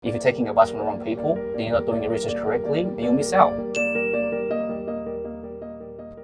If you're taking advice from the wrong people, then you're not doing your research correctly, and you'll miss out.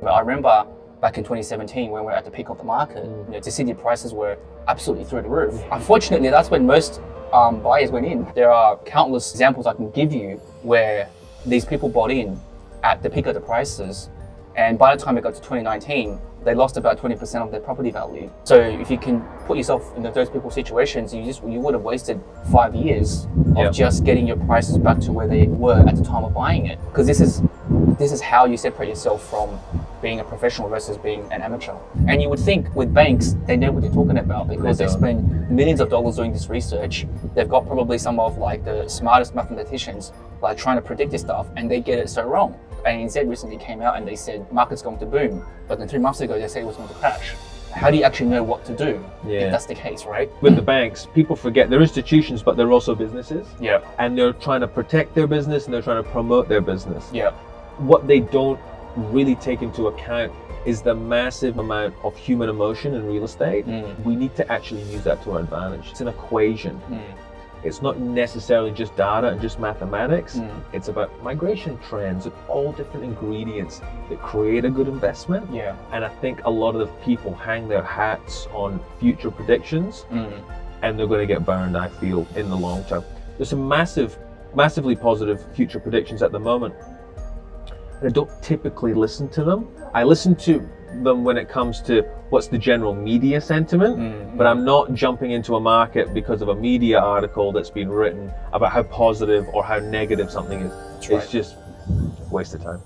But I remember back in 2017 when we were at the peak of the market, the city prices were absolutely through the roof. Unfortunately, that's when most buyers went in. There are countless examples I can give you where these people bought in at the peak of the prices, and by the time it got to 2019, they lost about 20% of their property value. So if you can put yourself in those people's situations, you would have wasted 5 years of just getting your prices back to where they were at the time of buying it. Because this is how you separate yourself from being a professional versus being an amateur. And you would think with banks, they know what they're talking about because they spend millions of dollars doing this research. They've got probably some of like the smartest mathematicians like trying to predict this stuff, and they get it so wrong. ANZ recently came out and they said market's going to boom, but then 3 months ago they said it was going to crash. How do you actually know what to do if that's the case, right? With the banks, people forget they're institutions, but they're also businesses. Yeah. And they're trying to protect their business and they're trying to promote their business. Yeah. What they don't really take into account is the massive amount of human emotion in real estate. We need to actually use that to our advantage. It's an equation. It's not necessarily just data and just mathematics. It's about migration trends and all different ingredients that create a good investment. Yeah. And I think a lot of the people hang their hats on future predictions and they're going to get burned, I feel, in the long term. There's some massively positive future predictions at the moment. I don't typically listen to them. I listen to them when it comes to what's the general media sentiment, but I'm not jumping into a market because of a media article that's been written about how positive or how negative something is. It's just a waste of time.